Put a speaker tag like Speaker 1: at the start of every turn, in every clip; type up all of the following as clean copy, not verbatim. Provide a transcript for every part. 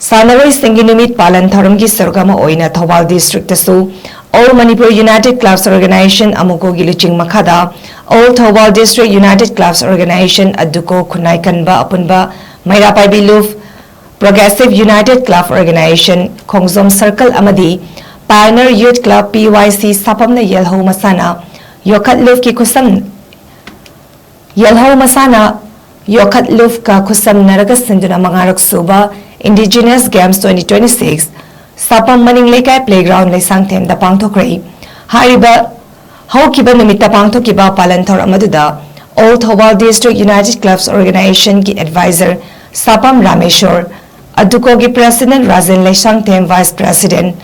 Speaker 1: Sannaroising Numit Palan Thouramgi Saruk Oina Thoubal District Tasu All Manipur United Clubs Organization AMUCO LUCHING MAKHADA All Thoubal District United Clubs Organization ATDUCO KHUNAI KANBA APUNBA MEIRA PAIBI LUF Progressive United Club Organization KHONGJOM Circle AMADI Pioneer Youth Club PYC SAPAM YELHOU MASANA YOKHAT LUF ki KHUTSAM YELHOU MASANA YOKHAT LUF ka KHUTSAMNARAGA SINDUNA RAKSUBA Indigenous Games 2026 SAPAM Maning LEIKAI Playground LEISHANGTHEM da PANGTHOKHRE Hariba Haukiba Numit Pangthokiba Palan Thouramgi All Thoubal District United Clubs Organization ki Advisor SAPAM Rameshwar ATDUCO ki President Razen LEISHANGTHEM Vice President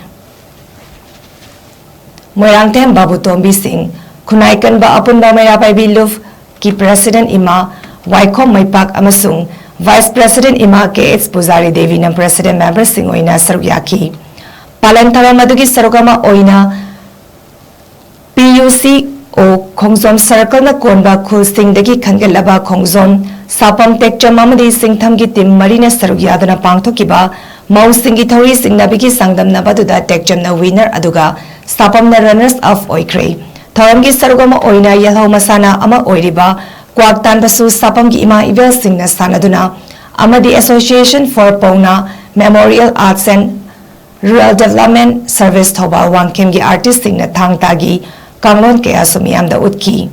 Speaker 1: Moirangthem Babu Tombi Singh KHUNAI KANBA APUNBA MEIRA PAIBI LUF ki President Ima YELHOU Maipak amasung Vice President Ima KH Pujari Devi ng President Member Sing Oina Saruk Palan Thouramgi Saruk Oina PUCO KHONGJOM Circle na KONBA Khul Sing dagi Khangalaba KHONGJOM SAPAM Tekcham Amadi Singtham gi Tim Marina Saruk na Pangthokiba Mau Singi Thori Sing Nabigi Sangdam na Baduda Tekcham na winner aduga SAPAM na runners up oikre Thouramgi Saruk Oina YELHOU MASANA ama oiriba Kwaktan Basu SAPAM gi Ima Ibel Singh na sanaduna AMADI Association for Pauna Memorial Arts and Rural Development Service Thoubal Wangkem gi artist Singh na thang tagi kanglon kaya sumiyam da utki